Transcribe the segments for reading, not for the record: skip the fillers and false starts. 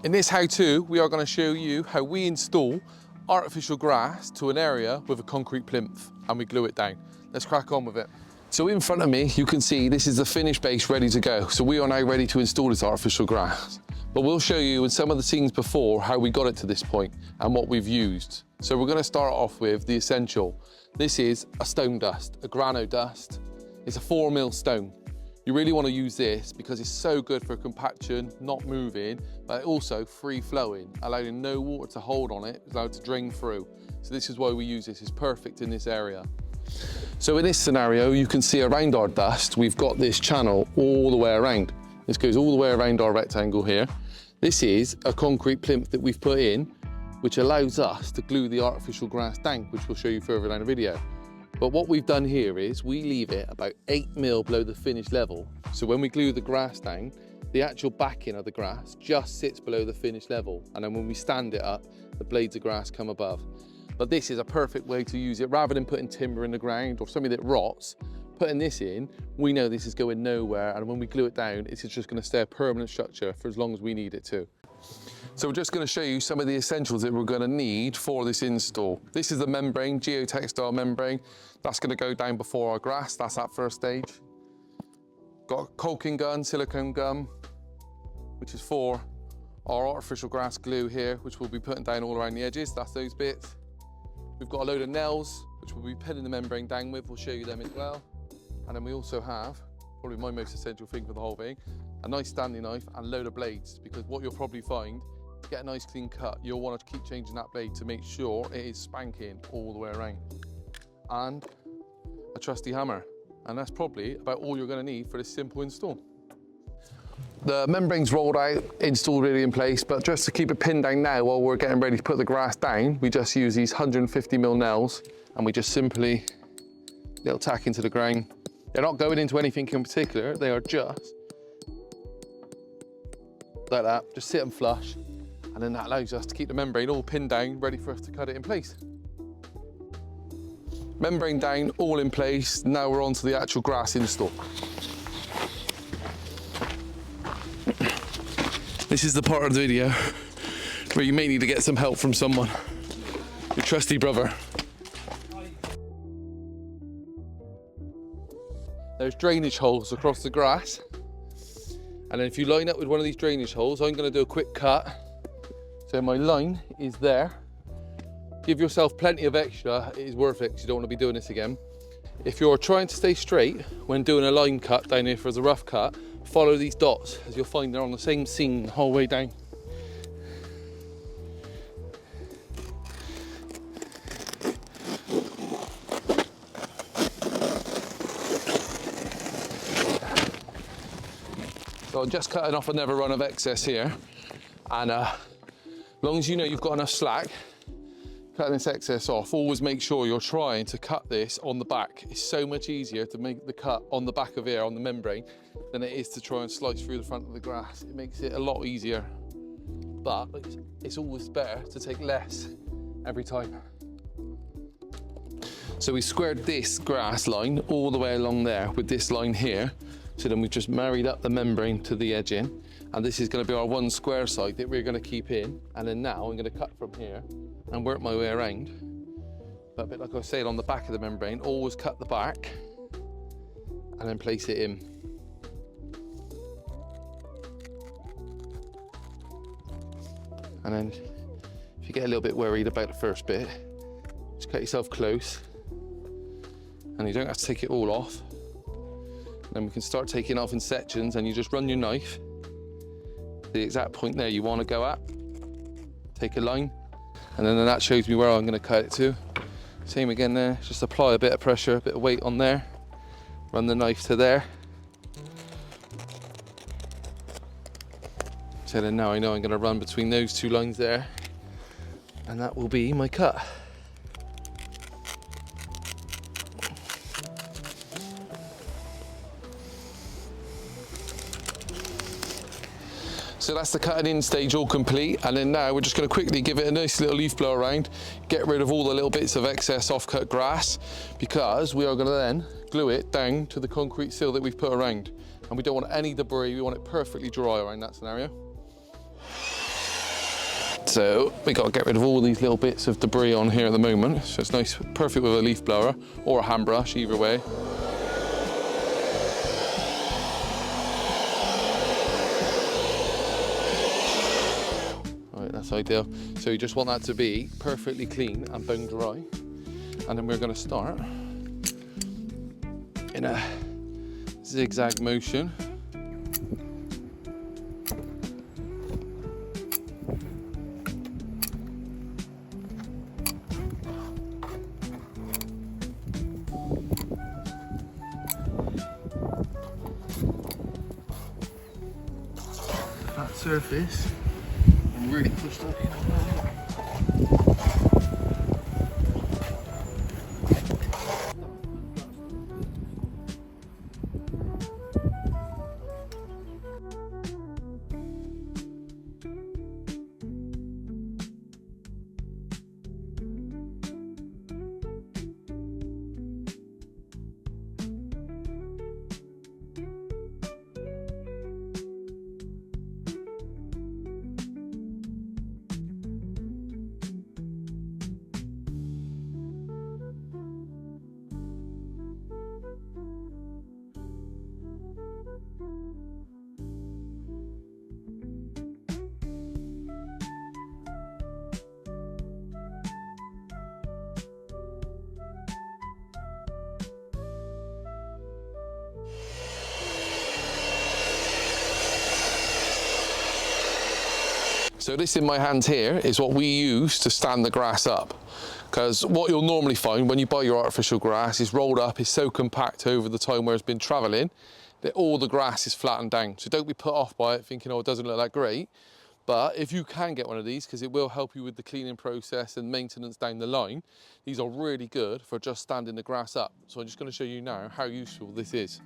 In this how-to, we are going to show you how we install artificial grass to an area with a concrete plinth and we glue it down. Let's crack on with it. So in front of me, you can see this is the finished base ready to go. So we are now ready to install this artificial grass. But we'll show you in some of the scenes before how we got it to this point and what we've used. So we're going to start off with the essential. This is a stone dust, a grano dust. It's a 4mm stone. You really want to use this because it's so good for compaction, not moving, but also free flowing, allowing no water to hold on it, it's allowed to drain through. So this is why we use this, it's perfect in this area. So in this scenario, you can see around our dust, we've got this channel all the way around. This goes all the way around our rectangle here. This is a concrete plinth that we've put in, which allows us to glue the artificial grass down, which we'll show you further down the video. But what we've done here is we leave it about 8mm below the finished level. So when we glue the grass down, the actual backing of the grass just sits below the finished level. And then when we stand it up, the blades of grass come above. But this is a perfect way to use it. Rather than putting timber in the ground or something that rots, putting this in, we know this is going nowhere. And when we glue it down, it's just going to stay a permanent structure for as long as we need it to. So we're just going to show you some of the essentials that we're going to need for this install. This is the membrane, geotextile membrane. That's going to go down before our grass. That's that first stage. Got a caulking gun, silicone gum, which is for our artificial grass glue here, which we'll be putting down all around the edges. That's those bits. We've got a load of nails, which we'll be pinning the membrane down with. We'll show you them as well. And then we also have, probably my most essential thing for the whole thing, a nice standing knife and a load of blades, because what you'll probably find, to get a nice clean cut, you'll want to keep changing that blade to make sure it is spanking all the way around. And a trusty hammer. And that's probably about all you're going to need for this simple install. The membrane's rolled out, installed really in place, but just to keep it pinned down now while we're getting ready to put the grass down, we just use these 150mm nails and we just simply little tack into the ground. They're not going into anything in particular, they are just like that, just sit them flush, and then that allows us to keep the membrane all pinned down, ready for us to cut it in place. Membrane down, all in place. Now we're on to the actual grass install. This is the part of the video where you may need to get some help from someone, your trusty brother. There's drainage holes across the grass. And then if you line up with one of these drainage holes, I'm going to do a quick cut. So my line is there. Give yourself plenty of extra, it is worth it because you don't want to be doing this again. If you're trying to stay straight when doing a line cut down here for a rough cut, follow these dots, as you'll find they're on the same seam the whole way down. So I'm just cutting off another run of excess here, and as long as you know you've got enough slack, cutting this excess off, always make sure you're trying to cut this on the back. It's so much easier to make the cut on the back of here, on the membrane, than it is to try and slice through the front of the grass. It makes it a lot easier, but it's always better to take less every time. So we squared this grass line all the way along there with this line here. So then we've just married up the membrane to the edging, and this is going to be our one square side that we're going to keep in. And then now I'm going to cut from here and work my way around. But a bit like I was saying, on the back of the membrane, always cut the back and then place it in. And then if you get a little bit worried about the first bit, just cut yourself close, and you don't have to take it all off. Then we can start taking off in sections, and you just run your knife to the exact point there you want to go at. Take a line, and then that shows me where I'm going to cut it to. Same again there, just apply a bit of pressure, a bit of weight on there. Run the knife to there. So then now I know I'm going to run between those two lines there, and that will be my cut. So that's the cutting in stage all complete, and then now we're just going to quickly give it a nice little leaf blow around, get rid of all the little bits of excess off-cut grass, because we are going to then glue it down to the concrete sill that we've put around. And we don't want any debris, we want it perfectly dry around that scenario. So we got to get rid of all these little bits of debris on here at the moment. So it's nice, perfect with a leaf blower or a hand brush, either way. Right, that's ideal. So you just want that to be perfectly clean and bone dry. And then we're going to start in a zigzag motion. That surface and really push that in on there. So this in my hands here is what we use to stand the grass up. Because what you'll normally find when you buy your artificial grass is rolled up, is so compact over the time where it's been traveling that all the grass is flattened down. So don't be put off by it thinking, oh, it doesn't look that great. But if you can get one of these, because it will help you with the cleaning process and maintenance down the line, these are really good for just standing the grass up. So I'm just going to show you now how useful this is.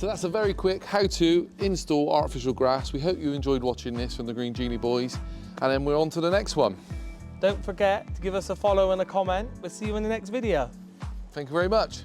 So that's a very quick how to install artificial grass. We hope you enjoyed watching this from the Green Genie Boys, and then we're on to the next one. Don't forget to give us a follow and a comment. We'll see you in the next video. Thank you very much.